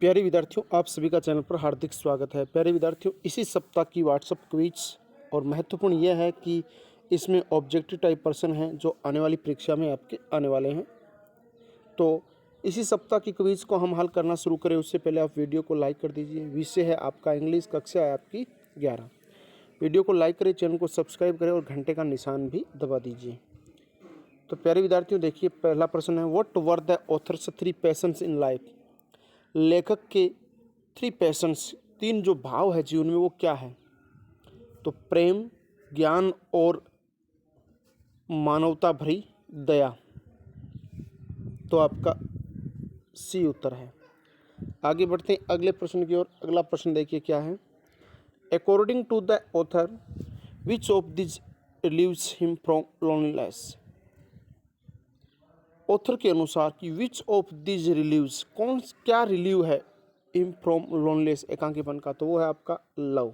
प्यारे विद्यार्थियों, आप सभी का चैनल पर हार्दिक स्वागत है। प्यारे विद्यार्थियों, इसी सप्ताह की व्हाट्सएप क्विज और महत्वपूर्ण यह है कि इसमें ऑब्जेक्टिव टाइप प्रश्न हैं जो आने वाली परीक्षा में आपके आने वाले हैं। तो इसी सप्ताह की क्विज को हम हल करना शुरू करें उससे पहले आप वीडियो को लाइक कर दीजिए। विषय है आपका इंग्लिश, कक्षा है आपकी 11। वीडियो को लाइक करें, चैनल को सब्सक्राइब करें और घंटे का निशान भी दबा दीजिए। तो प्यारे विद्यार्थियों, देखिए पहला प्रश्न है, what were the author's 3 patience in life. लेखक के 3 पैशंस, 3 जो भाव है जीवन में, वो क्या है? तो प्रेम, ज्ञान और मानवता भरी दया। तो आपका सी उत्तर है। आगे बढ़ते हैं अगले प्रश्न की ओर। अगला प्रश्न देखिए क्या है। According to the author which of this relieves him from loneliness. Author के अनुसार कि विच ऑफ दिस रिलीव्स, कौन क्या रिलीव है हिम फ्रॉम लोनलीनेस, एकांकीपन का, तो वो है आपका लव,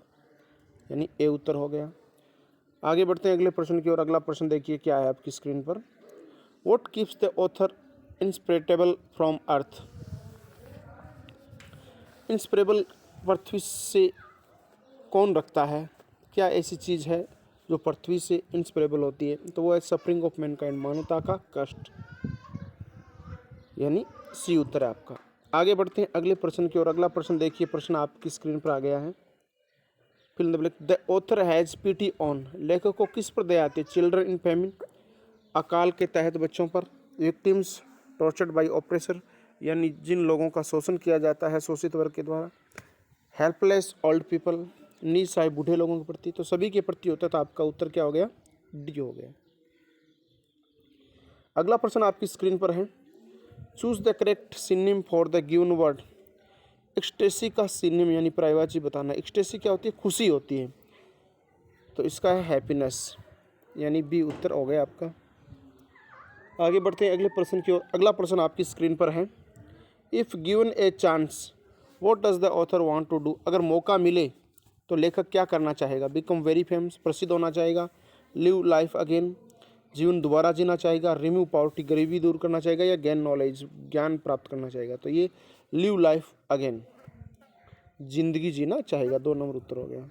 यानी ए उत्तर हो गया। आगे बढ़ते हैं अगले प्रश्न की ओर। अगला प्रश्न देखिए क्या है आपकी स्क्रीन पर। What keeps the author inspirable from earth. Inspirable पृथ्वी से कौन रखता है? क्या ऐसी चीज़ है जो पृथ्वी से इंस्पिरेबल होती है? तो वो है सफरिंग ऑफ मैनकाइंड, मानवता का कष्ट, यानी सी उत्तर है आपका। आगे बढ़ते हैं अगले प्रश्न की ओर। अगला प्रश्न देखिए, प्रश्न आपकी स्क्रीन पर आ गया है। Fill in the blank. The author has pity on, लेखक को किस पर दया आती है? चिल्ड्रन इन फैमिन, अकाल के तहत बच्चों पर। विक्टिम्स टॉर्चर्ड बाय ऑप्रेसर, यानी जिन लोगों का शोषण किया जाता है शोषित वर्ग के द्वारा। हेल्पलेस ओल्ड पीपल, निसहाय बूढ़े लोगों के प्रति। तो सभी के प्रति होता है, तो आपका उत्तर क्या हो गया? डी हो गया। अगला प्रश्न आपकी स्क्रीन पर है। Choose the correct synonym for the given word. Ecstasy का सिनोनिम यानी पर्यायवाची बताना। एक्सटेसी क्या होती है? खुशी होती है, तो इसका है हैप्पीनेस, यानी बी उत्तर हो गया आपका। आगे बढ़ते हैं अगले प्रश्न की ओर। अगला प्रश्न आपकी स्क्रीन पर है। If given a chance what does the author want to do. अगर मौका मिले तो लेखक क्या करना चाहेगा? बिकम वेरी फेमस, प्रसिद्ध होना चाहेगा। लिव लाइफ अगेन, जीवन दोबारा जीना चाहेगा। रिमूव पॉवर्टी, गरीबी दूर करना चाहेगा। या गेन नॉलेज, ज्ञान प्राप्त करना चाहेगा। तो ये लिव लाइफ अगेन, जिंदगी जीना चाहेगा। 2 नंबर उत्तर हो गया।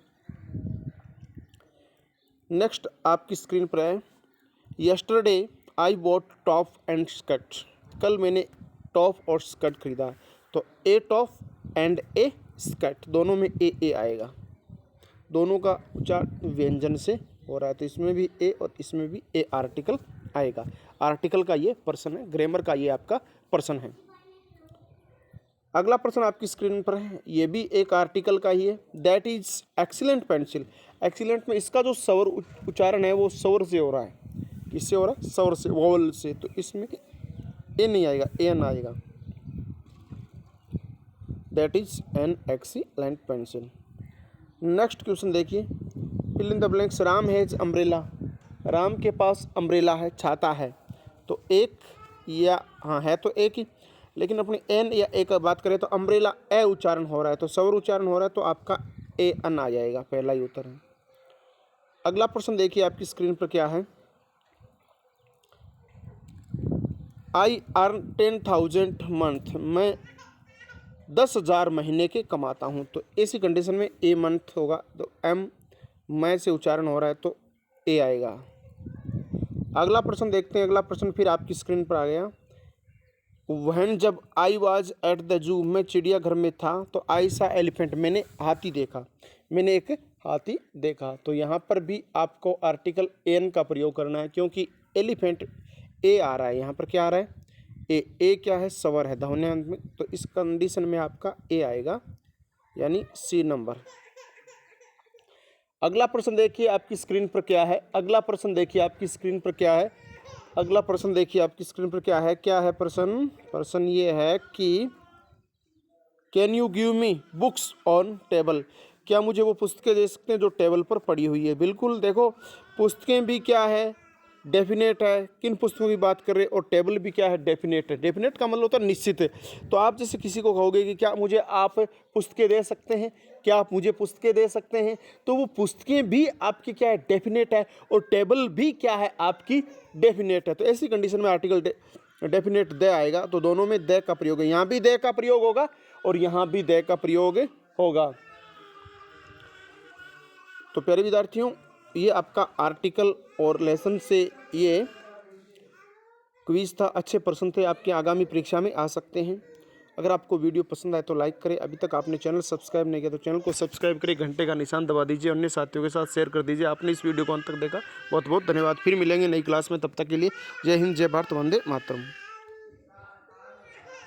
नेक्स्ट आपकी स्क्रीन पर है। Yesterday I bought top and skirt. कल मैंने टॉप और स्कर्ट खरीदा। तो ए टॉप एंड ए स्कर्ट, दोनों में ए आएगा। दोनों का उच्चारण व्यंजन से हो रहा है, तो इसमें भी ए और इसमें भी ए आर्टिकल आएगा। आर्टिकल का ये पर्सन है, ग्रामर का ये आपका पर्सन है। अगला प्रश्न आपकी स्क्रीन पर है, ये भी एक आर्टिकल का ही है। That is excellent pencil. Excellent में इसका जो स्वर उच्चारण है वो स्वर से हो रहा है। किससे हो रहा है? स्वर से, वोवल से। तो इसमें ए नहीं आएगा, एन आएगा। That is an excellent pencil. Next question देखिए। Fill in the blanks. Ram has umbrella. Ram के पास अम्ब्रेला है, छाता है। तो एक या हाँ है तो एक ही, लेकिन अपनी एन या ए का बात करें तो अम्ब्रेला ए उच्चारण हो रहा है, तो स्वर उच्चारण हो रहा है, तो आपका ए अन आ जाएगा। पहला ही उत्तर है। अगला प्रश्न देखिए आपकी स्क्रीन पर क्या है। I earn 10,000 month. मैं 10,000 महीने के कमाता हूँ। तो ऐसी कंडीशन में ए मंथ होगा, तो एम मैं से उच्चारण हो रहा है, तो ए आएगा। अगला प्रश्न देखते हैं। अगला प्रश्न फिर आपकी स्क्रीन पर आ गया। वहन जब I was at the zoo, मैं चिड़ियाघर में था, तो आई सा एलिफेंट, मैंने हाथी देखा। मैंने एक हाथी देखा। तो यहाँ पर भी आपको आर्टिकल एन का प्रयोग करना है, क्योंकि एलिफेंट ए आ रहा है। यहाँ पर क्या आ रहा है? ए क्या है? स्वर है ध्वन्यांत में, तो इस कंडीशन में आपका ए आएगा, यानी सी नंबर। अगला प्रश्न देखिए आपकी स्क्रीन पर क्या है। अगला प्रश्न देखिए आपकी स्क्रीन पर क्या है। अगला प्रश्न देखिए आपकी स्क्रीन पर क्या है। क्या है प्रश्न? प्रश्न ये है कि can you give me books on table. क्या मुझे वो पुस्तकें दे सकते हैं जो टेबल पर पड़ी हुई है? बिल्कुल। देखो, पुस्तकें भी क्या है? डेफिनेट है। किन पुस्तकों की बात कर रहे हैं? और टेबल भी क्या है? डेफिनेट है। डेफिनेट का मतलब होता है निश्चित है। तो आप जैसे किसी को कहोगे कि क्या मुझे आप पुस्तकें दे सकते हैं, क्या आप मुझे पुस्तकें दे सकते हैं, तो वो पुस्तकें भी आपकी क्या है? डेफिनेट है। और टेबल भी क्या है? आपकी डेफिनेट है। तो ऐसी कंडीशन में आर्टिकल डेफिनेट दे आएगा। तो दोनों में दे का प्रयोग है। यहाँ भी दे का प्रयोग होगा और यहाँ भी दे का प्रयोग होगा। तो प्यारे विद्यार्थियों, ये आपका आर्टिकल और लेसन से ये क्विज था। अच्छे प्रश्न थे, आपके आगामी परीक्षा में आ सकते हैं। अगर आपको वीडियो पसंद आए तो लाइक करें। अभी तक आपने चैनल सब्सक्राइब नहीं किया तो चैनल को सब्सक्राइब करें, घंटे का निशान दबा दीजिए, अन्य साथियों के साथ शेयर कर दीजिए। आपने इस वीडियो को अंत तक देखा, बहुत बहुत धन्यवाद। फिर मिलेंगे नई क्लास में, तब तक के लिए जय हिंद, जय भारत, वंदे मातरम।